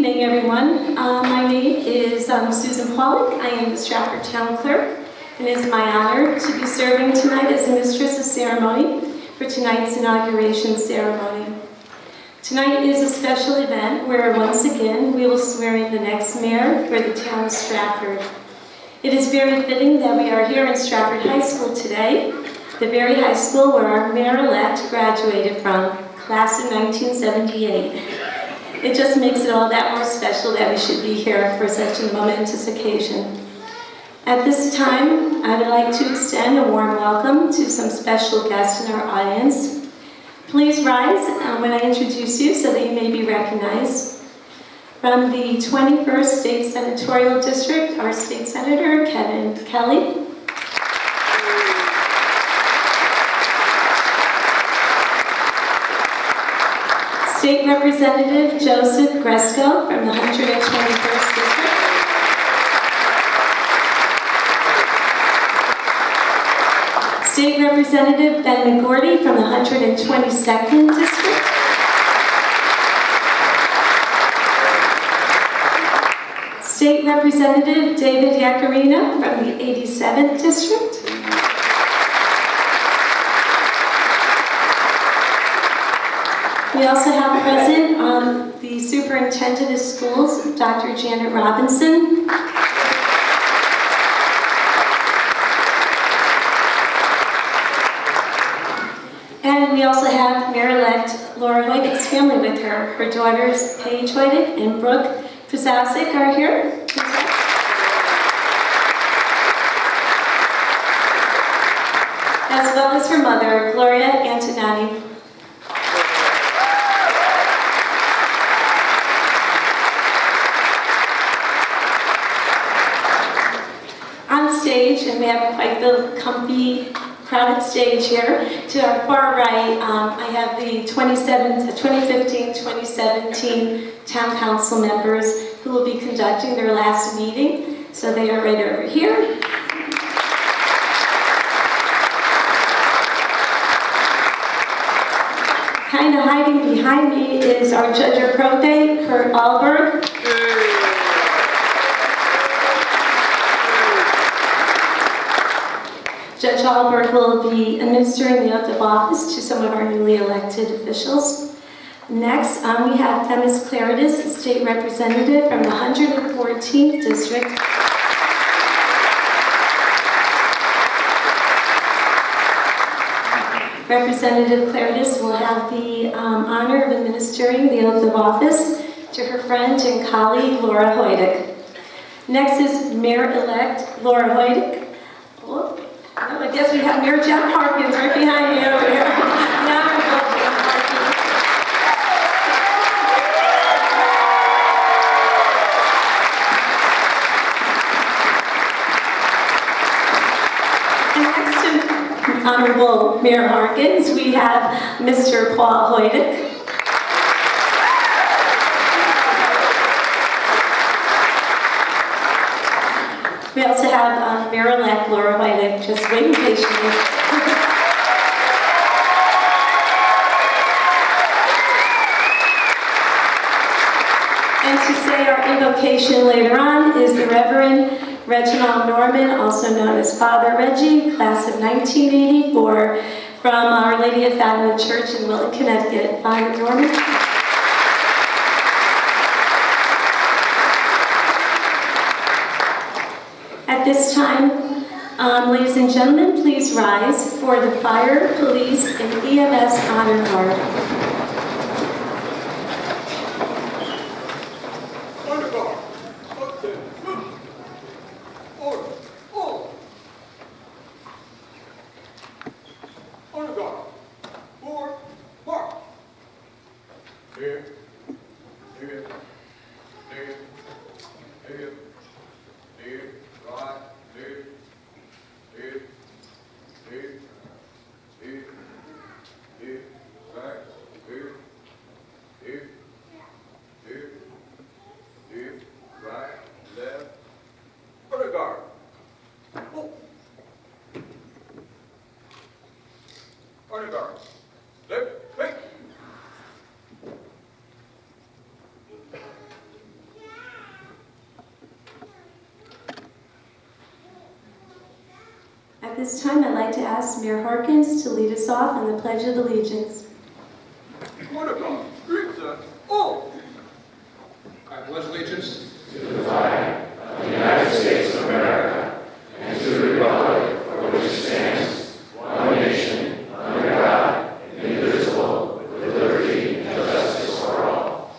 evening, everyone. My name is Susan Pollock. I am the Stratford Town Clerk, and it is my honor to be serving tonight as the Mistress of Ceremony for tonight's inauguration ceremony. Tonight is a special event where, once again, we will swear in the next mayor for the town of Stratford. It is very fitting that we are here in Stratford High School today, the very high school where our mayor-elect graduated from, class of 1978. It just makes it all that more special that we should be here for such a momentous occasion. At this time, I would like to extend a warm welcome to some special guests in our audience. Please rise when I introduce you so that you may be recognized. From the 21st State Senatorial District, our State Senator, Kevin Kelly. State Representative Joseph Gresco from the 121st District. State Representative Ben McGordy from the 122nd District. State Representative David Yacarino from the 87th District. We also have present the Superintendent of Schools, Dr. Janet Robinson. And we also have Mayor-elect Laura Hoydick's family with her. Her daughters, Paige Hoydick and Brooke Przowsik, are here. As well as her mother, Gloria Antonani. And we have quite the comfy, crowded stage here. To our far right, I have the 2015-2017 Town Council members who will be conducting their last meeting. So they are right over here. Kind of hiding behind me is our Judge of Probate, Kurt Alberg. Judge Alberg will be administering the oath of office to some of our newly elected officials. Next, we have Demis Claridis, State Representative from the 114th District. Representative Claridis will have the honor of administering the oath of office to her friend and colleague, Laura Hoydick. Next is Mayor-elect Laura Hoydick. I guess we have Mayor Jeff Harkins right behind me over here. Now we're going to Jeff Harkins. And next to Honorable Mayor Harkins, we have Mr. Paul Hoydick. We also have Mayor-elect Laura Hoydick just waiting patiently. And to say our invocation later on is the Reverend Reginald Norman, also known as Father Reggie, class of 1984, from Our Lady of Fatima Church in Wilton, Connecticut. Father Norman. At this time, ladies and gentlemen, please rise for the Fire, Police, and EMS Honor Guard. Honor Guard. Okay. Order. Order. Honor Guard. Forward. March. Here. Here. Here. Here. Here. Right, here, here, here, here, here, back, here, here, here, here, right, left, honor guard. Oh. Honor guard. Left, right. this time, I'd like to ask Mayor Harkins to lead us off in the Pledge of Allegiance. What about greet us all? I pledge allegiance to the flag of the United States of America and to the republic for which it stands, one nation, under God, indivisible, with liberty and justice for all.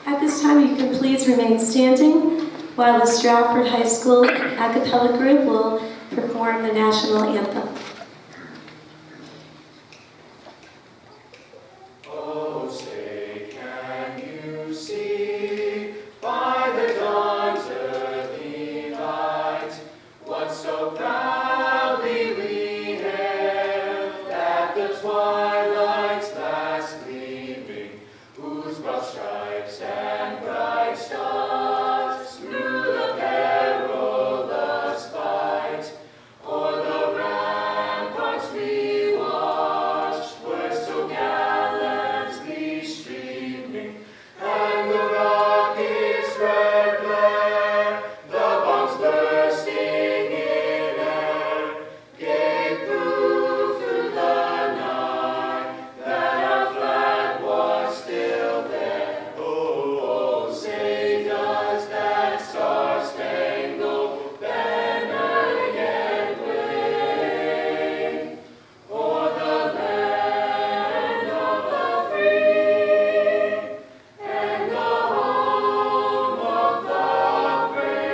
At this time, you can please remain standing while the Stratford High School a cappella group will perform the national anthem. Oh, say, can you see by the dawn's early light what so proudly we hailed at the twilight's last gleaming, whose broad stripes and bright stars through the perilous fight o'er the ramparts we watched were so gallantly streaming, and the rocket's red glare, the bombs bursting in air, gave proof through the night that our flag was still there. Oh, say does that star-spangled banner yet wave o'er the land of the free and the home of the brave?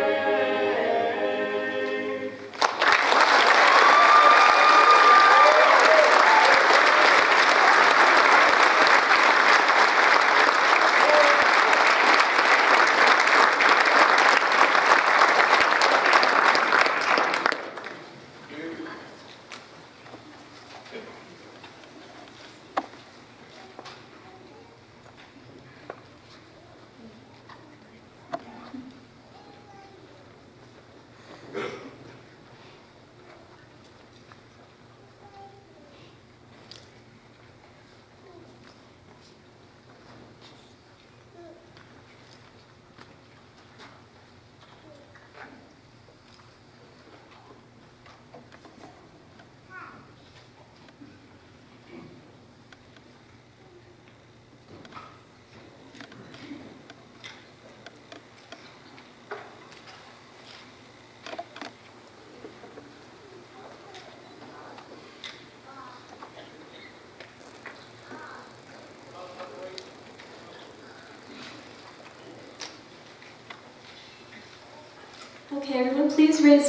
Okay, everyone, please remain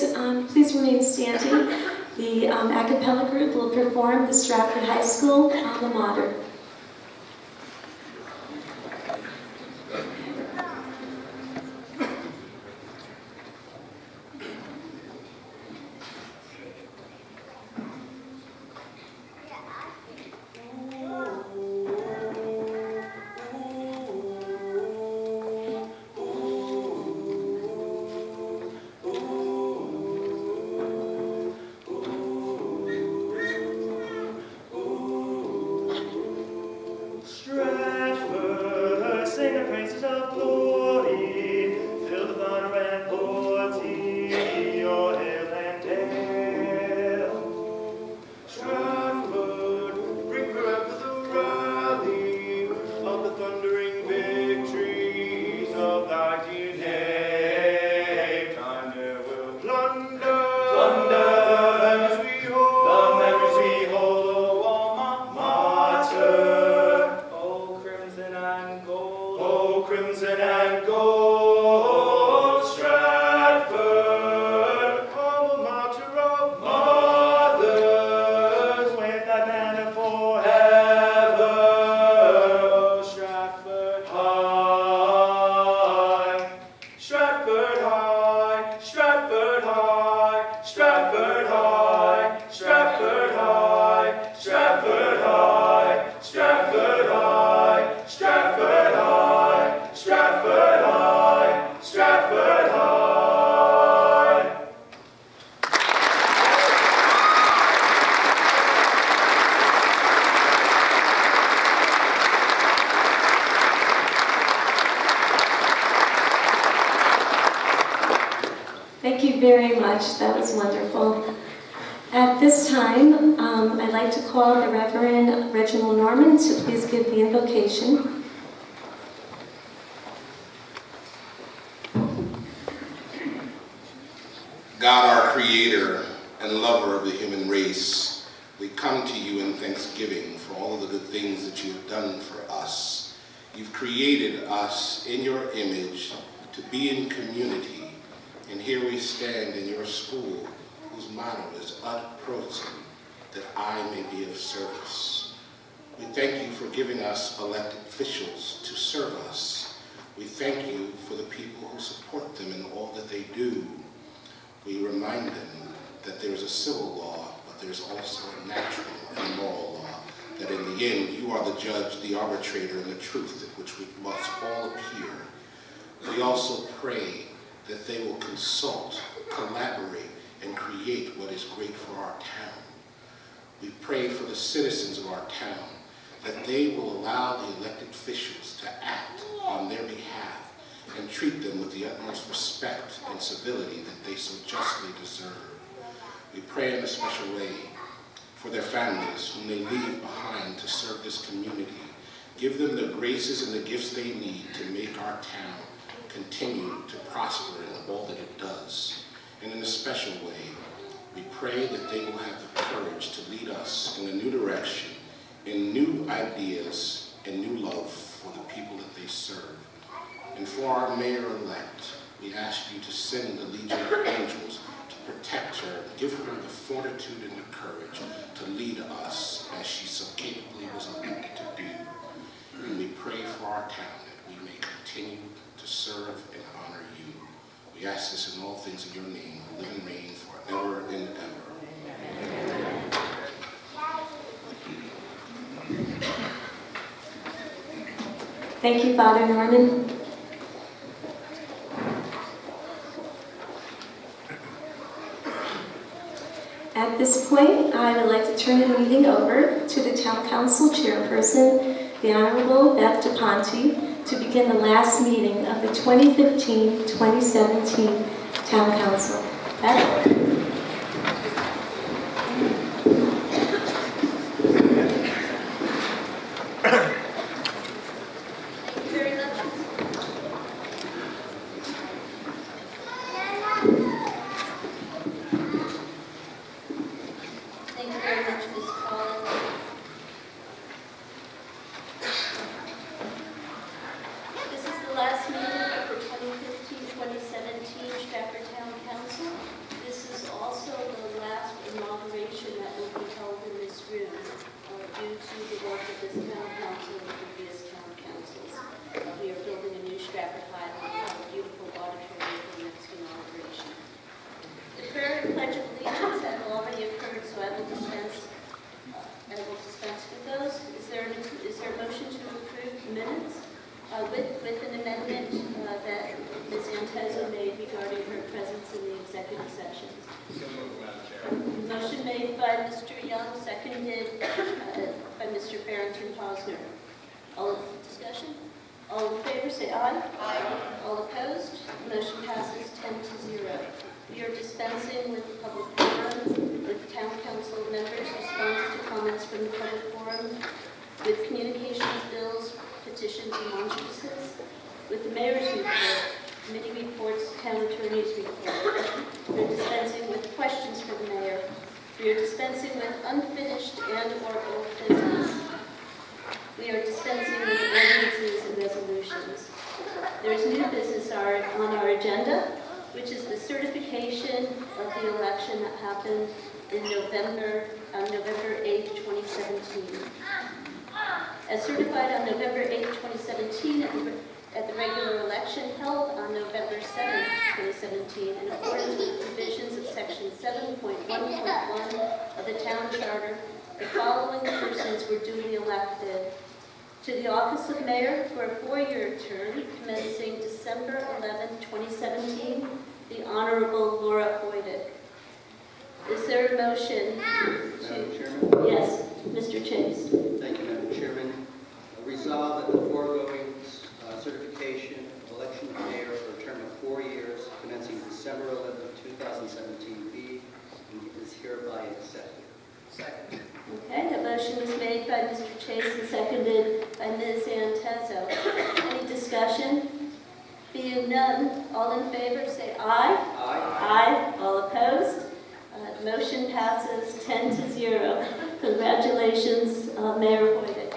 standing. The a cappella group will perform the Stratford High School alma mater. very much. That was wonderful. At this time, I'd like to call the Reverend Reginald Norman to please give the invocation. God, our Creator and lover of the human race, we come to you in thanksgiving for all of the good things that you have done for us. You've created us in your image to be in community, and here we stand in your school, whose motto is Ad Protem, that I may be of service. We thank you for giving us elected officials to serve us. We thank you for the people who support them in all that they do. We remind them that there is a civil law, but there's also a natural and moral law, that in the end you are the judge, the arbitrator, and the truth at which we must all appear. We also pray that they will consult, collaborate, and create what is great for our town. We pray for the citizens of our town, that they will allow the elected officials to act on their behalf and treat them with the utmost respect and civility that they so justly deserve. We pray in a special way for their families whom they leave behind to serve this community. Give them the graces and the gifts they need to make our town continue to prosper in all that it does. And in a special way, we pray that they will have the courage to lead us in a new direction, in new ideas, and new love for the people that they serve. And for our mayor-elect, we ask you to send the Legion of Angels to protect her, give her the fortitude and the courage to lead us as she so capably was elected to do. And we pray for our town that we may continue to serve and honor you. We ask this in all things in your name, who live and reign forever and ever. Thank you, Father Norman. At this point, I would like to turn the meeting over to the Town Council Chairperson, the Honorable Beth DePonte, to begin the last meeting of the 2015-2017 Town Council. Beth? Stratford Town Council. This is also the last inauguration that will be held in this room due to the work of this town council and previous town councils. We are building a new Stratford Highland, a beautiful auditorium for the next inauguration. The prayer and pledge of allegiance have already occurred, so I will dispense with those. Is there a motion to approve the minutes with an amendment that Ms. Antezo made regarding her presence in the executive session? So moved, Madam Chair. Motion made by Mr. Young, seconded by Mr. Farrington Posner. All discussion? All in favor, say aye. Aye. All opposed? Motion passes 10-0. We are dispensing with the public forum, with town council members' response to comments from the public forum, with communications bills, petitions, and monstrances, with the mayor's report, committee reports, town attorney's report. We are dispensing with questions for the mayor. We are dispensing with unfinished and/or old business. We are dispensing with ordinances and resolutions. There is new business on our agenda, which is the certification of the election that happened in November 8th, 2017. As certified on November 8th, 2017, at the regular election held on November 7th, 2017, in accordance with the provisions of Section 7.1.1 of the Town Charter, the following persons were duly elected to the office of mayor for a 4-year term commencing December 11th, 2017, the Honorable Laura Hoydick. Is there a motion to... Madam Chairman? Yes, Mr. Chase. Thank you, Madam Chairman. Resolved that the foregoing certification of election of mayor for a term of 4 years commencing December 11, 2017 Second. Okay, the motion was made by Mr. Chase and seconded by Ms. Antezo. Any discussion? Being none, all in favor say aye. Aye. Aye. All opposed? Motion passes 10-0. Congratulations, Mayor Hoyt.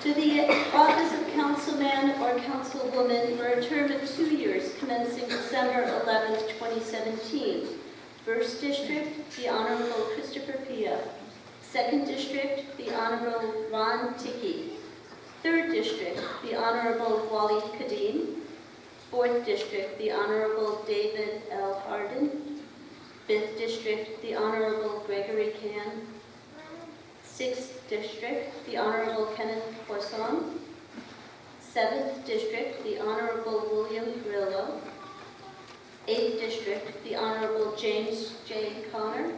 To the office of councilman or councilwoman for a term of 2 years commencing December 11th, 2017. First District, the Honorable Christopher Pia. Second District, the Honorable Ron Tickey. Third District, the Honorable Wally Kadim. Fourth District, the Honorable David L. Hardin. Fifth District, the Honorable Gregory Can. Sixth District, the Honorable Kenneth Poisson. Seventh District, the Honorable William Grillo. Eighth District, the Honorable James J. Connor.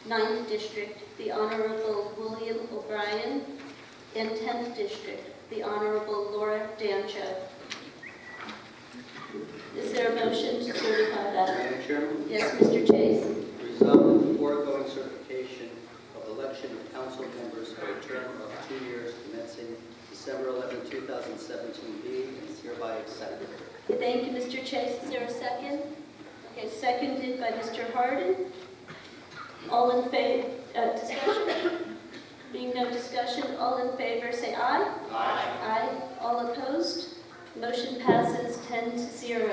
Ninth District, the Honorable William O'Brien. And 10th District, the Honorable Laura Dancho. Is there a motion to certify that? Madam Chairman, Yes, Mr. Chase. resolve that the foregoing certification of election of council members for a term of 2 years commencing December 11, 2017 be and is hereby accepted. Thank you, Mr. Chase. Is there a second? Okay, seconded by Mr. Hardin. All in favor, discussion? Being no discussion, all in favor say aye. Aye. Aye. All opposed? Motion passes 10-0.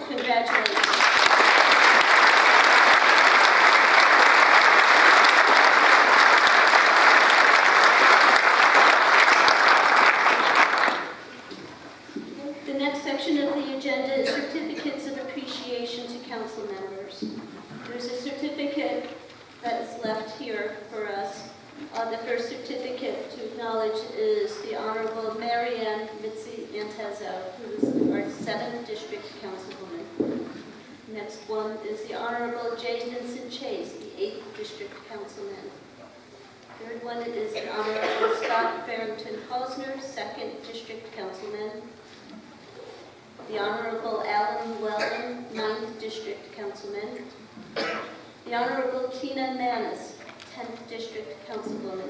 Congratulations. The next section of the agenda is certificates of appreciation to council members. There's a certificate that's left here for us. The first certificate to acknowledge is the Honorable Marianne Mitzi Antezo, who is our 7th District Councilwoman. Next one is the Honorable J. Vincent Chase, the 8th District Councilman. Third one is the Honorable Scott Farrington Posner, 2nd District Councilman. The Honorable Alan Llewellyn, 9th District Councilman. The Honorable Tina Manis, 10th District Councilwoman.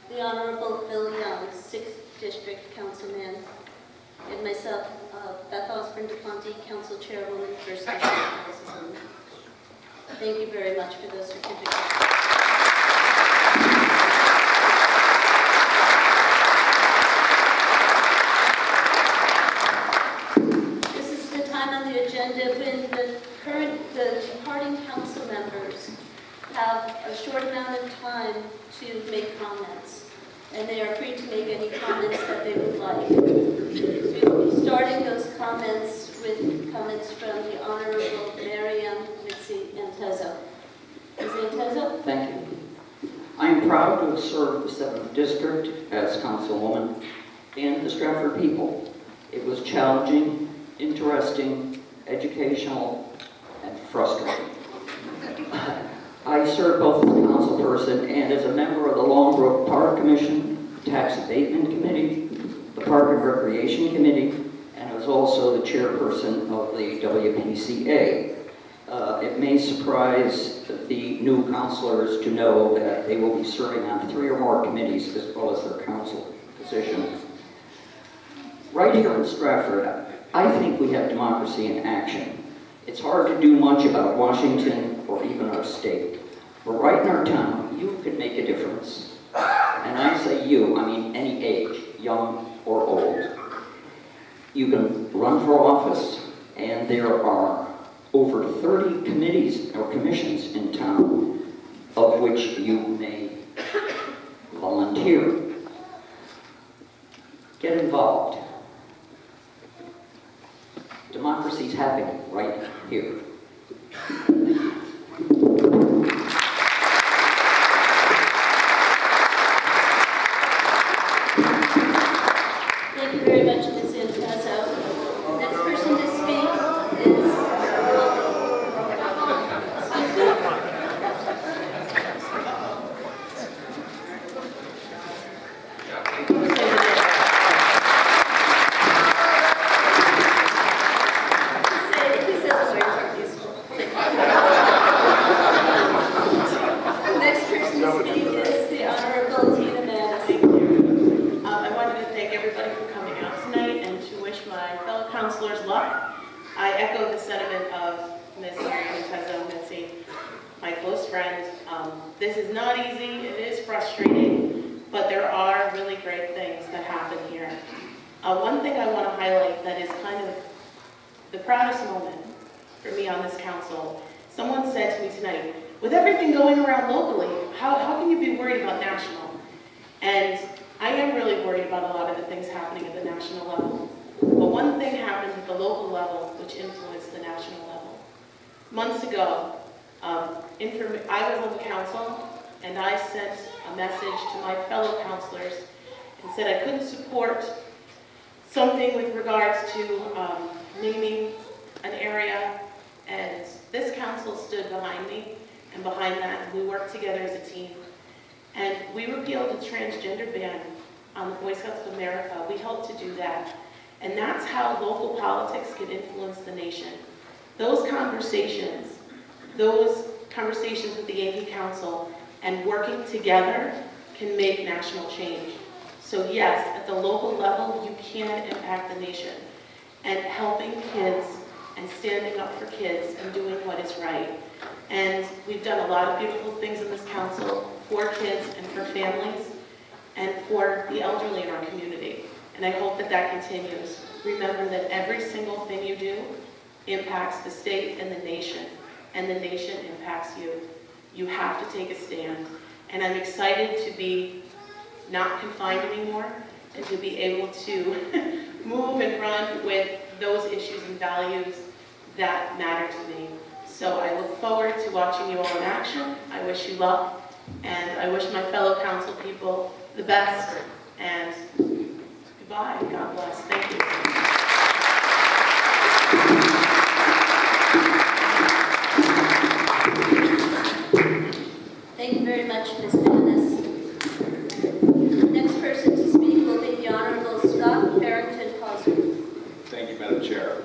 The Honorable Phil Young, 6th District Councilman. And myself, Beth Osborne DePonte, Council Chairwoman, 1st District Councilwoman. Thank you very much for those certificates. This is the time on the agenda when the departing council members have a short amount of time to make comments, and they are free to make any comments that they would like. We will be starting those comments with comments from the Honorable Marianne Mitzi Antezo. Ms. Antezo? Thank you. I am proud to have served the 7th District as Councilwoman and the Stratford people. It was challenging, interesting, educational, and frustrating. I served both as a councilperson and as a member of the Longbrook Park Commission, Tax Abatement Committee, the Park and Recreation Committee, and I was also the chairperson of the WPCA. It may surprise the new councilors to know that they will be serving on 3 or more committees as well as their council positions. Right here in Stratford, I think we have democracy in action. It's hard to do much about Washington or even our state. But right in our town, you could make a difference. And I say you, I mean any age, young or old. You can run for office, and there are over 30 committees or commissions in town of which you may volunteer. Get involved. Democracy's happening right here. Thank you very much, Ms. Antezo. The next person to speak is... Excuse me? counselors luck. I echo the sentiment of Ms. Mitzi, my close friend. This is not easy, it is frustrating, but there are really great things that happen here. One thing I want to highlight that is kind of the proudest moment for me on this council, someone said to me tonight, with everything going around locally, how can you be worried about national? And I am really worried about a lot of the things happening at the national level. But one thing happened at the local level which influenced the national level. Months ago, I was on the council and I sent a message to my fellow councilors and said I couldn't support something with regards to naming an area, and this council stood behind me and behind that, and we worked together as a team. And we repealed the transgender ban on the Boy Scouts of America. We helped to do that. And that's how local politics can influence the nation. Those conversations with the Yankee Council and working together can make national change. So yes, at the local level, you can impact the nation. And helping kids and standing up for kids and doing what is right. And we've done a lot of beautiful things in this council for kids and for families and for the elderly in our community. And I hope that that continues. Remember that every single thing you do impacts the state and the nation impacts you. You have to take a stand. And I'm excited to be not confined anymore and to be able to move and run with those issues and values that matter to me. So I look forward to watching you all in action. I wish you luck, and I wish my fellow council people the best, and goodbye. God bless. Thank you. Thank you very much, Ms. Dennis. The next person to speak will be the Honorable Scott Barrington Posner. Thank you, Madam Chair.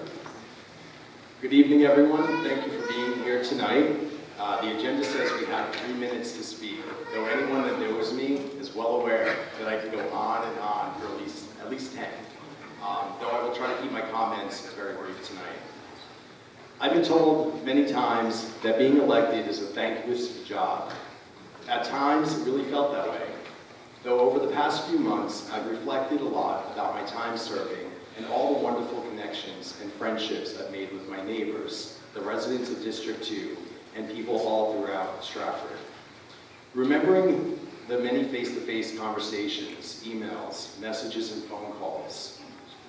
Good evening, everyone. Thank you for being here tonight. The agenda says we have 3 minutes to speak, though anyone that knows me is well aware that I can go on and on for at least 10. Though I will try to keep my comments very brief tonight. I've been told many times that being elected is a thankless job. At times, it really felt that way. Though over the past few months, I've reflected a lot about my time serving and all the wonderful connections and friendships I've made with my neighbors, the residents of District 2, and people all throughout Stratford. Remembering the many face-to-face conversations, emails, messages, and phone calls,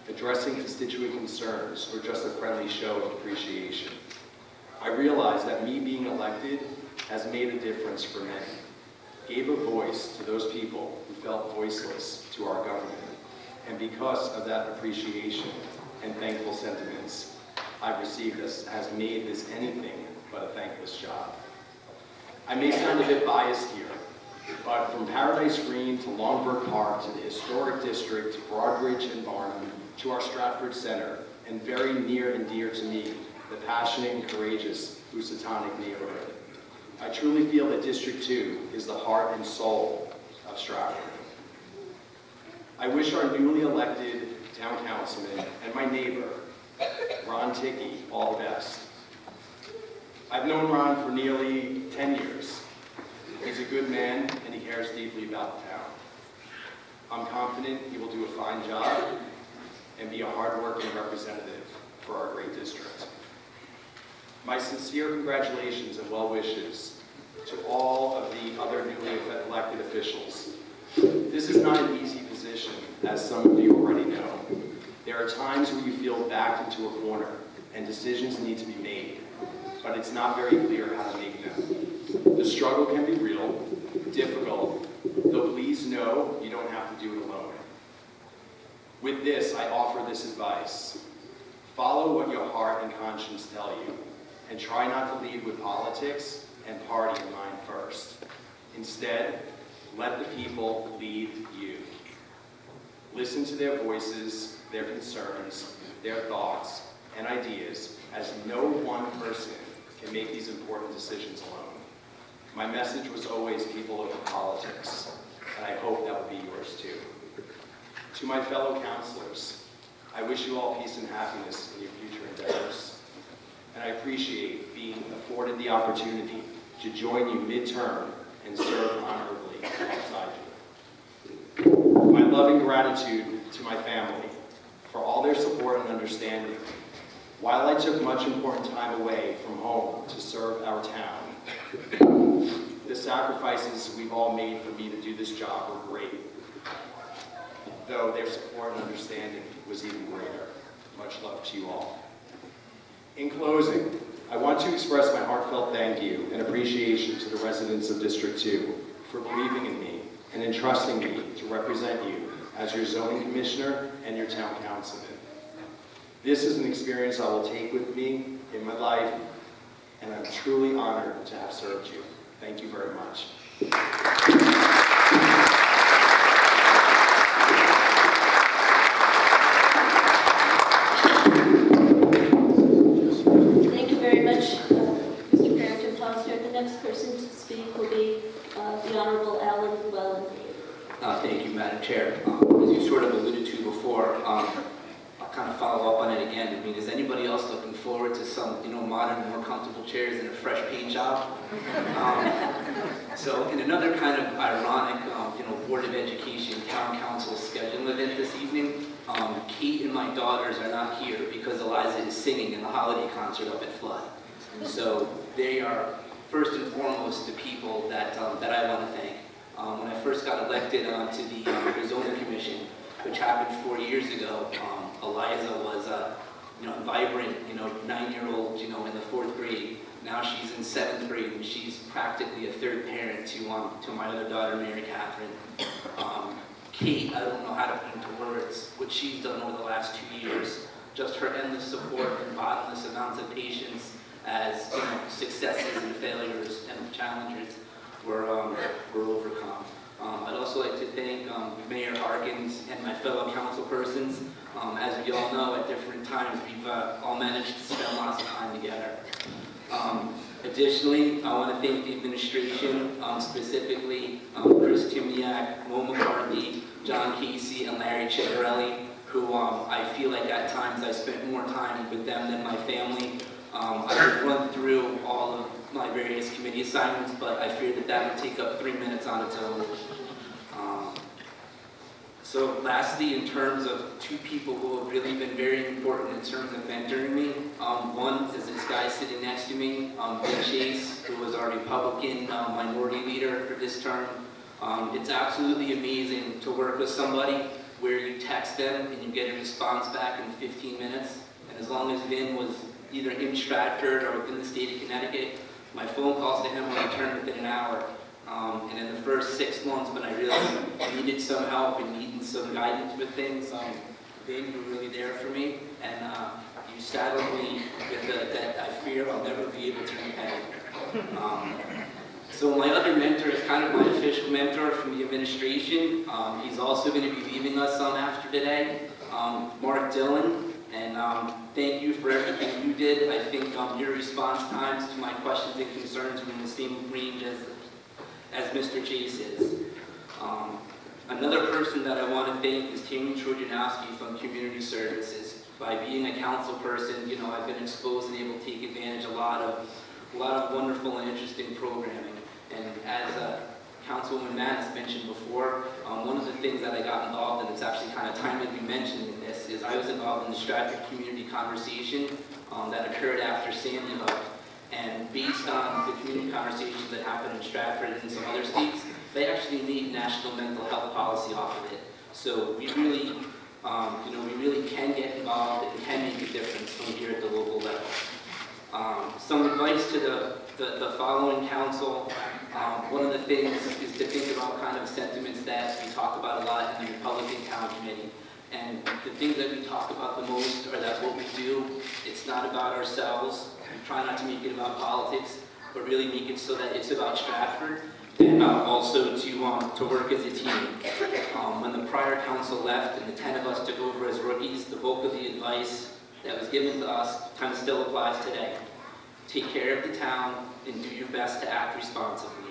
addressing constituent concerns, or just a friendly show of appreciation, I realized that me being elected has made a difference for many, gave a voice to those people who felt voiceless to our government. And because of that appreciation and thankful sentiments I've received has made this anything but a thankless job. I may sound a bit biased here, but from Paradise Green to Longburn Park to the historic district, to Broadridge and Barnum, to our Stratford Center, and very near and dear to me, the passionate and courageous Housatonic neighborhood. I truly feel that District 2 is the heart and soul of Stratford. I wish our newly elected town councilman and my neighbor, Ron Tickey, all the best. I've known Ron for nearly 10 years. He's a good man and he cares deeply about the town. I'm confident he will do a fine job and be a hard-working representative for our great district. My sincere congratulations and well wishes to all of the other newly elected officials. This is not an easy position, as some of you already know. There are times where you feel backed into a corner and decisions need to be made, but it's not very clear how to make them. The struggle can be real, difficult, though please know you don't have to do it alone. With this, I offer this advice. Follow what your heart and conscience tell you, and try not to lead with politics and party in mind first. Instead, let the people lead you. Listen to their voices, their concerns, their thoughts, and ideas, as no one person can make these important decisions alone. My message was always people over politics, and I hope that will be yours too. To my fellow councilors, I wish you all peace and happiness in your future endeavors. And I appreciate being afforded the opportunity to join you midterm and serve honorably alongside you. My love and gratitude to my family for all their support and understanding. While I took much important time away from home to serve our town, the sacrifices we've all made for me to do this job were great, though their support and understanding was even greater. Much love to you all. In closing, I want to express my heartfelt thank you and appreciation to the residents of District 2 for believing in me and entrusting me to represent you as your zoning commissioner and your town councilman. This is an experience I will take with me in my life, and I'm truly honored to have served you. Thank you very much. Thank you very much, Mr. Farrington Posner. The next person to speak will be the Honorable Alan Llewellyn. Thank you, Madam Chair. As you sort of alluded to before, I'll kind of follow up on it again. I mean, is anybody else looking forward to some, modern, more comfortable chairs and a fresh paint job? So, in another kind of ironic, Board of Education, Town Council scheduling event this evening, Kate and my daughters are not here because Eliza is singing in the holiday concert up at Flood. So, they are first and foremost the people that I want to thank. When I first got elected to the zoning commission, which happened 4 years ago, Eliza was a vibrant 9-year-old in the 4th grade. Now she's in 7th grade, and she's practically a third parent to my other daughter, Mary Catherine. Kate, I don't know how to put into words what she's done over the last 2 years. Just her endless support and bottomless amounts of patience as successes and failures and challenges were overcome. I'd also like to thank Mayor Harkins and my fellow council persons. As we all know, at different times, we've all managed to spend lots of time together. Additionally, I want to thank the administration, specifically Chris Timniak, Mo McCarthy, John Casey, and Larry Ciccarelli, who I feel like at times I spent more time with them than my family. I could run through all of my various committee assignments, but I fear that would take up 3 minutes on its own. So lastly, in terms of two people who have really been very important in terms of mentoring me, one is this guy sitting next to me, Bill Chase, who was our Republican minority leader for this term. It's absolutely amazing to work with somebody where you text them and you get a response back in 15 minutes. And as long as Vin was either in Stratford or within the state of Connecticut, my phone calls to him will return within an hour. And in the first 6 months, when I really needed some help and needed some guidance with things, Vin, you were really there for me. And you saddled me with a debt I fear I'll never be able to repay. So my other mentor is kind of my official mentor from the administration. He's also going to be leaving us after today, Mark Dillon. And thank you for everything you did. I think your response times to my questions and concerns were in the same range as Mr. Chase is. Another person that I want to thank is Tammy Trojanowski from Community Services. By being a council person, I've been exposed and able to take advantage of a lot of wonderful and interesting programming. And as Councilwoman Manis mentioned before, one of the things that I got involved in, it's actually kind of timely to be mentioned in this, is I was involved in the Stratford community conversation that occurred after Sandy Hook. And based on the community conversations that happened in Stratford and in some other states, they actually made national mental health policy off of it. So we really, we really can get involved and can make a difference from here at the local level. Some advice to the following council. One of the things is to think about kind of sentiments that we talk about a lot in the Republican Town Committee. And the things that we talk about the most are that what we do, it's not about ourselves. We try not to make it about politics, but really make it so that it's about Stratford, and also to work as a team. When the prior council left and the 10 of us took over as rookies, the bulk of the advice that was given to us kind of still applies today. Take care of the town and do your best to act responsibly.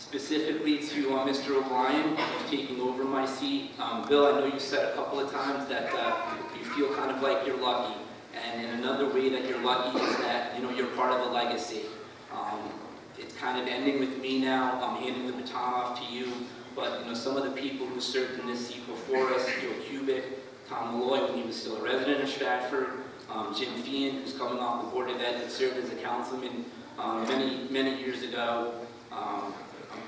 specifically to Mr. O'Brien, who's taking over my seat. Bill, I know you said a couple of times that you feel kind of like you're lucky. And in another way that you're lucky is that, you know, you're part of a legacy. It's kind of ending with me now. I'm handing the baton off to you. But, you know, some of the people who served in this seat before us, Joe Cubitt, Tom Malloy when he was still a resident of Stratford, Jim Feehan, who's coming off the Board of Ed that served as a councilman many years ago. I'm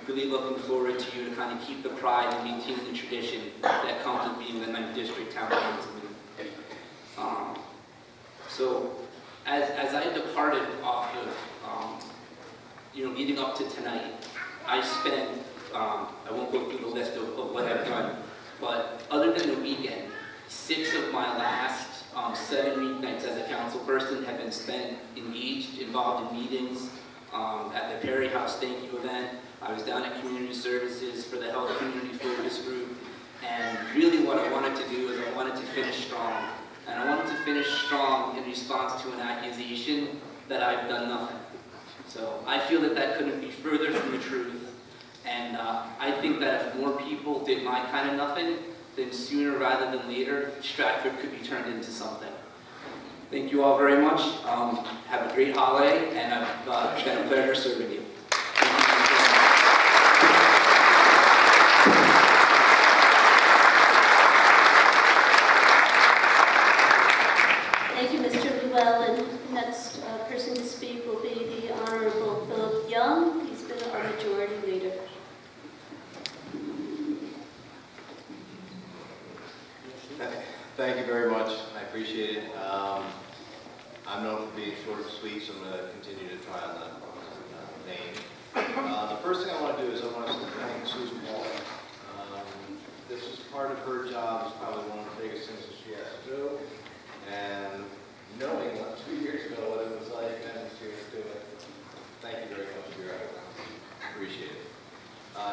really looking forward to you to kind of keep the pride and maintain the tradition that comes with being the 9th District Town Councilman. So, as I departed off of, you know, leading up to tonight, I spent, I won't go through the list of what I've done, but other than the weekend, 6 of my last 7 weeknights as a council person have been spent engaged, involved in meetings, at the Perry House Thank You event. I was down at Community Services for the Health Community Focus Group, and really what I wanted to do is I wanted to finish strong. And I wanted to finish strong in response to an accusation that I've done nothing. So I feel that that couldn't be further from the truth. And I think that if more people did my kind of nothing, then sooner rather than later, Stratford could be turned into something. Thank you all very much. Have a great holiday, and it's been a pleasure serving you. Thank you, Mr. Llewellyn. And next person to speak will be the Honorable Philip Young. He's been our Majority Leader. Thank you very much. I appreciate it. I'm known for being short and sweet, so I'm going to continue to try on the name. The first thing I want to do is I want to thank Susan Wall. This is part of her job. It's probably one of the biggest things that she has to do. And knowing 2 years ago what it was like, and she was doing it. Thank you very much for your effort. Appreciate it.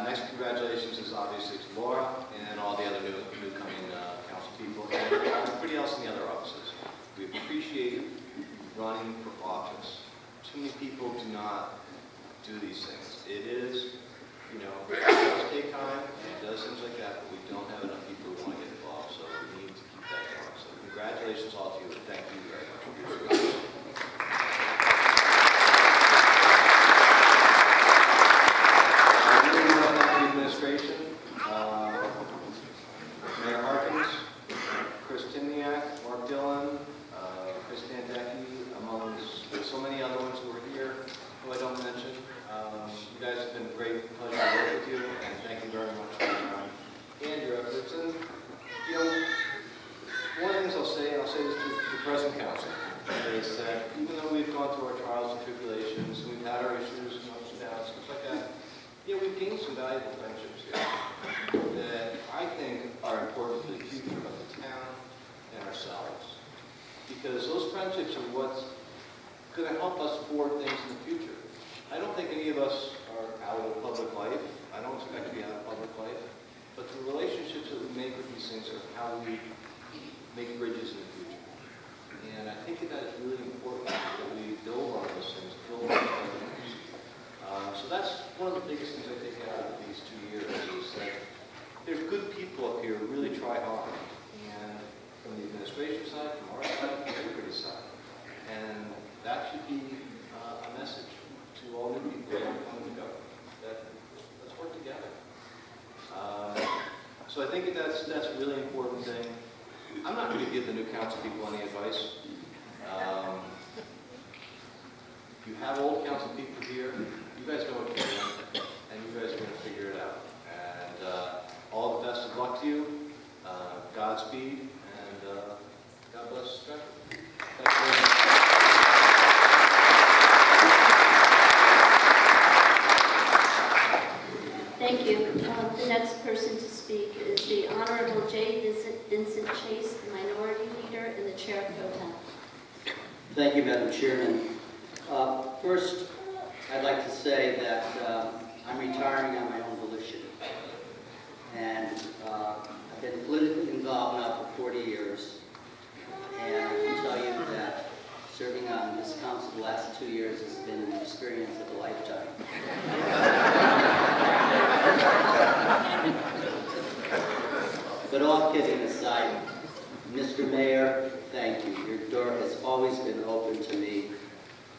Next, congratulations is obviously to Laura and all the other newcoming council people and everybody else in the other offices. We appreciate running for office. Too many people do not do these things. It is, you know, it does take time and it does things like that, but we don't have enough people who want to get involved, so we need to keep that going. So congratulations all to you and thank you very much for your service. Administration, Mayor Harkins, Chris Timniak, Mark Dillon, Chris Pandecki, among so many other ones who are here, who I don't mention. You guys have been a great pleasure to work with you, and thank you very much for your time and your efforts. And, you know, one of the things I'll say this to the present council, is that even though we've gone through our trials and tribulations, and we've had our issues and ups and downs, stuff like that, you know, we've gained some valuable friendships here that I think are important for the future of the town and ourselves. Because those friendships are what's going to help us forward things in the future. I don't think any of us are out of public life. I don't expect to be out of public life. But the relationships that we make with these things are how we make bridges in the future. And I think that is really important that we build on those things, build on those things. So that's one of the biggest things I take out of these 2 years is that there's good people up here who really try hard. And from the administration side, from our side, from everybody's side. And that should be a message to all new people that are coming to government, that let's work together. So I think that's a really important thing. I'm not going to give the new council people any advice. If you have old council people here, you guys know what you're doing, and you guys are going to figure it out. And all the best of luck to you, Godspeed, and God bless Stratford. Thank you very much. Thank you. The next person to speak is the Honorable J. Vincent Chase, the Minority Leader and the Chair Pro Tem. Thank you, Madam Chairman. First, I'd like to say that I'm retiring on my own volition. And I've been politically involved now for 40 years. And I can tell you that serving on this council the last 2 years has been an experience of a lifetime. all kidding aside, Mr. Mayor, thank you. Your door has always been open to me,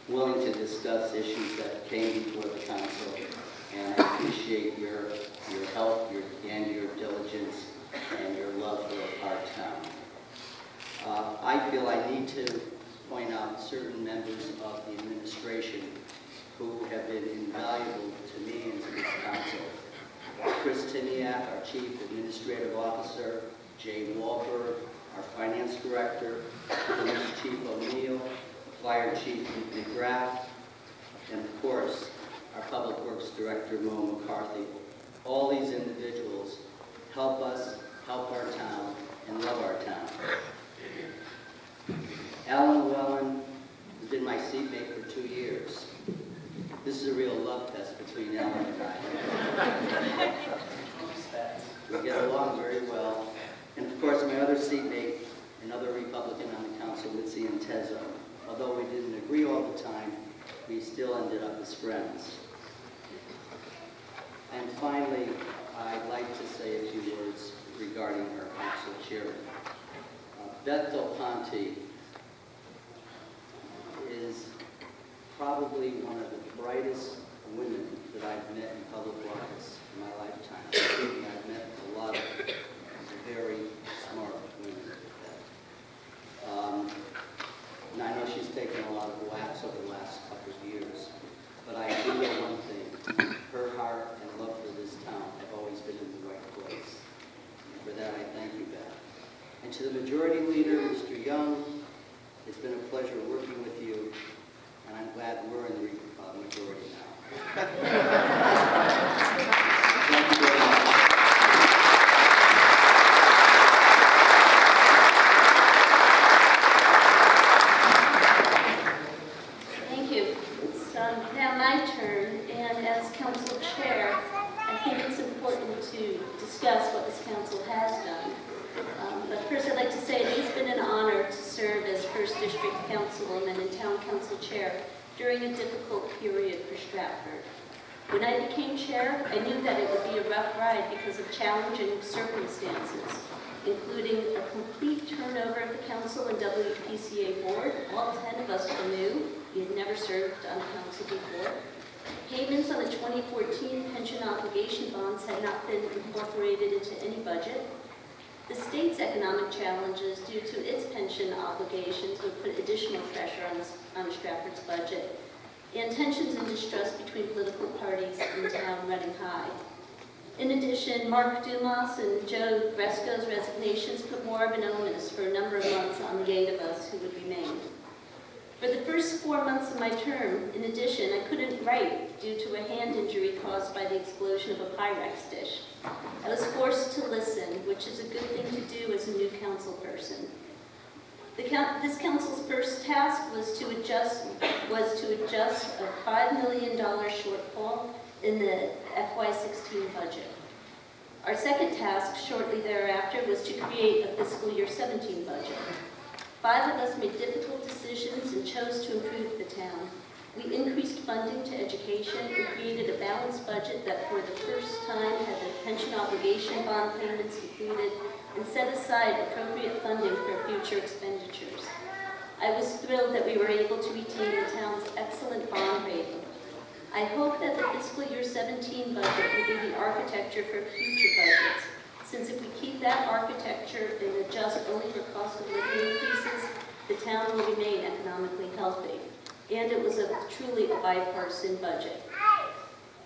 willing to discuss issues that came before the council, and I appreciate your help and your diligence and your love for our town. I feel I need to point out certain members of the administration who have been invaluable to me and to this council. Chris Tiniak, our Chief Administrative Officer, Jay Wahlberg, our Finance Director, Police Chief O'Neill, Fire Chief McGrath, and of course, our Public Works Director, Mo McCarthy. All these individuals help us, help our town, and love our town. Alan Llewellyn has been my seatmate for 2 years. This is a real love test between Alan and I. We get along very well. And of course, my other seatmate, another Republican on the council, Mitzi and Tezo. Although we didn't agree all the time, we still ended up as friends. And finally, I'd like to say a few words regarding our council chairman. Beth Del Ponte is probably one of the brightest women that I've met in public office in my lifetime. I've met a lot of very smart women. And I know she's taken a lot of whacks over the last couple of years, but I do know one thing. Her heart and love for this town have always been in the right place. And for that, I thank you, Beth. And to the majority leader, Mr. Young, it's been a pleasure working with you, and I'm glad we're in the majority now. Thank you very much. Thank you. It's now my turn, and as council chair, I think it's important to discuss what this council has done. But first I'd like to say it has been an honor to serve as 1st District Councilwoman and Town Council Chair during a difficult period for Stratford. When I became chair, I knew that it would be a rough ride because of challenging circumstances, including a complete turnover of the council and WPCA board. All 10 of us were new. We had never served on the council before. Payments on the 2014 pension obligation bonds had not been incorporated into any budget. The state's economic challenges due to its pension obligations would put additional pressure on Stratford's budget, and tensions and distrust between political parties in town running high. In addition, Mark Dumas and Joe Bresco's resignations put more of an onus for a number of months on the 8 of us who would remain. For the first 4 months of my term, in addition, I couldn't write due to a hand injury caused by the explosion of a Pyrex dish. I was forced to listen, which is a good thing to do as a new council person. This council's first task was to adjust a $5 million shortfall in the FY16 budget. Our second task shortly thereafter was to create a fiscal year 17 budget. 5 of us made difficult decisions and chose to improve the town. We increased funding to education and created a balanced budget that for the first time had the pension obligation bond payments included and set aside appropriate funding for future expenditures. I was thrilled that we were able to retain the town's excellent bond rating. I hope that the fiscal year 17 budget will be the architecture for future budgets, since if we keep that architecture and adjust only for cost of living increases, the town will remain economically healthy. And it was truly a bipartisan budget.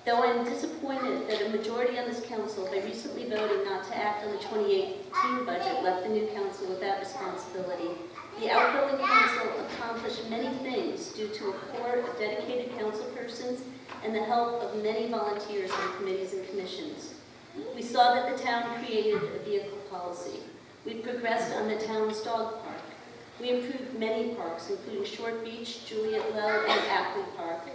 Though I am disappointed that a majority on this council, by recently voting not to act on the 2018 budget, left the new council with that responsibility, the outgoing council accomplished many things due to a core of dedicated council persons and the help of many volunteers on committees and commissions. We saw that the town created a vehicle policy. We progressed on the town's dog park. We improved many parks, including Short Beach, Juliet Well, and Ackley Park.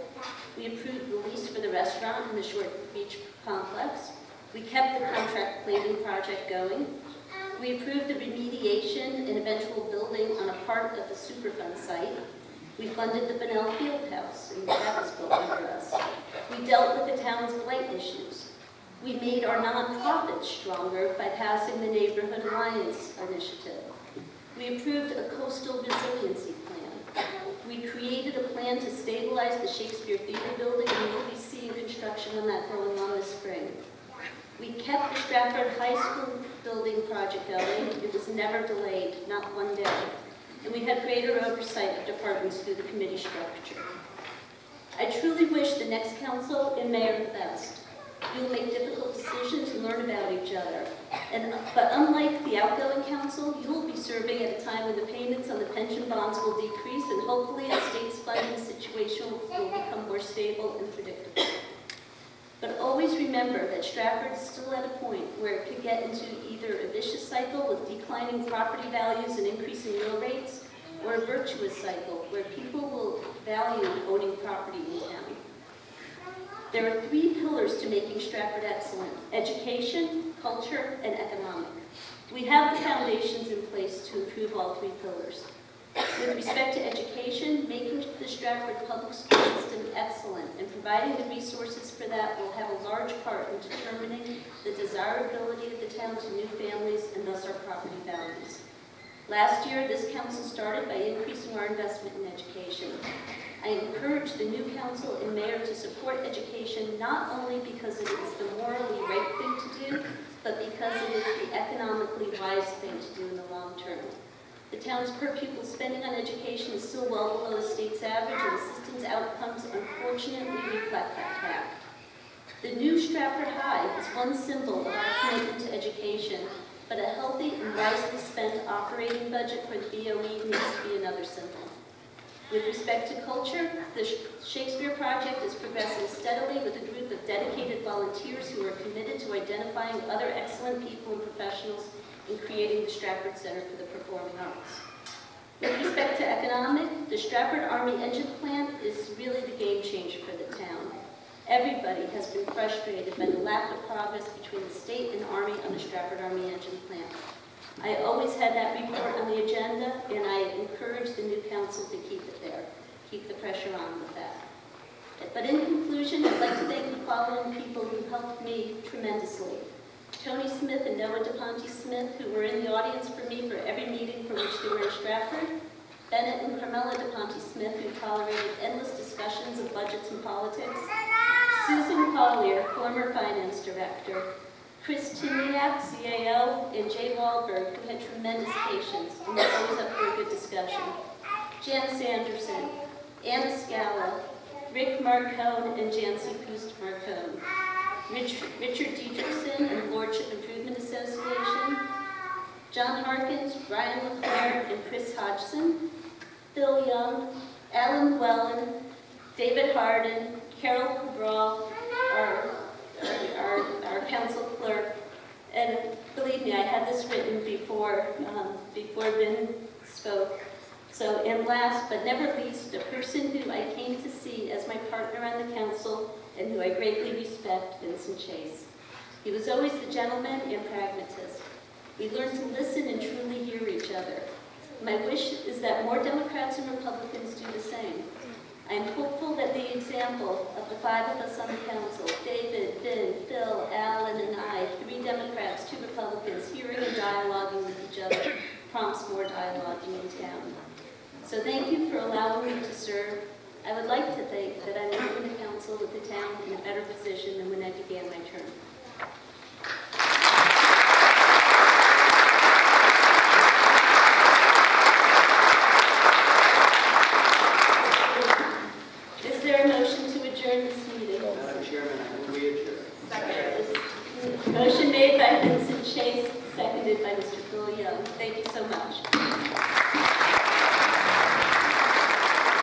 We approved the lease for the restaurant in the Short Beach complex. We kept the contract plating project going. We approved the remediation and eventual building on a part of the Superfund site. We funded the Bunnell Field House, and that was built under us. We dealt with the town's blight issues. We made our nonprofits stronger by passing the Neighborhood Alliance Initiative. We approved a coastal resiliency plan. We created a plan to stabilize the Shakespeare Theater building, and we'll be seeing construction on that going on this spring. We kept the Stratford High School building project going. It was never delayed, not one day. And we had greater oversight of departments through the committee structure. I truly wish the next council and mayor the best. You'll make difficult decisions and learn about each other. But unlike the outgoing council, you will be serving at a time when the payments on the pension bonds will decrease, and hopefully the state's funding situation will become more stable and predictable. But always remember that Stratford is still at a point where it could get into either a vicious cycle with declining property values and increasing mill rates, or a virtuous cycle where people will value owning property in town. There are 3 pillars to making Stratford excellent: education, culture, and economic. We have the foundations in place to improve all 3 pillars. With respect to education, making the Stratford public school system excellent and providing the resources for that will have a large part in determining the desirability of the town to new families and thus our property values. Last year, this council started by increasing our investment in education. I encourage the new council and mayor to support education not only because it is the morally right thing to do, but because it is the economically wise thing to do in the long term. The town's per pupil spending on education is still well below the state's average, and assistance outcomes unfortunately reflect that fact. The new Stratford High is one symbol of our commitment to education, but a healthy and wisely spent operating budget for the BOE needs to be another symbol. With respect to culture, the Shakespeare Project is progressing steadily with a group of dedicated volunteers who are committed to identifying other excellent people and professionals in creating the Stratford Center for the Performing Arts. With respect to economic, the Stratford Army Engine Plant is really the game changer for the town. Everybody has been frustrated by the lack of progress between the state and Army on the Stratford Army Engine Plant. I always had that report on the agenda, and I encourage the new council to keep it there, keep the pressure on with that. But in conclusion, I'd like to thank the following people who helped me tremendously. Tony Smith and Noah DePonte Smith, who were in the audience for me for every meeting for which they were in Stratford. Bennett and Carmela DePonte Smith, who tolerated endless discussions of budgets and politics. Susan Collier, former finance director. Chris Tiniak, CAO, and Jay Wahlberg, who had tremendous patience and were always up for a good discussion. Janice Anderson, Anna Scala, Rick Marcone, and Jancy Poost Marcone. Richard Dietrichson and Lordship Improvement Association. John Harkins, Brian LeClaire, and Chris Hodgson. Phil Young, Alan Llewellyn, David Harden, Carol Cabral, our council clerk, and believe me, I had this written before Vin spoke. So, and last but never least, a person who I came to see as my partner on the council and who I greatly respect, Vincent Chase. He was always the gentleman and pragmatist. We learned to listen and truly hear each other. My wish is that more Democrats and Republicans do the same. I am hopeful that the example of the 5 of us on the council, David, Vin, Phil, Alan, and I, 3 Democrats, 2 Republicans, hearing and dialoguing with each other, prompts more dialoguing in town. So thank you for allowing me to serve. I would like to think that I'm leaving the council with the town in a better position than when I began my term. Is there a motion to adjourn this meeting? Madam Chairman, I move we adjourn. Second. Motion made by Vincent Chase, seconded by Mr. Phil Young. Thank you so much.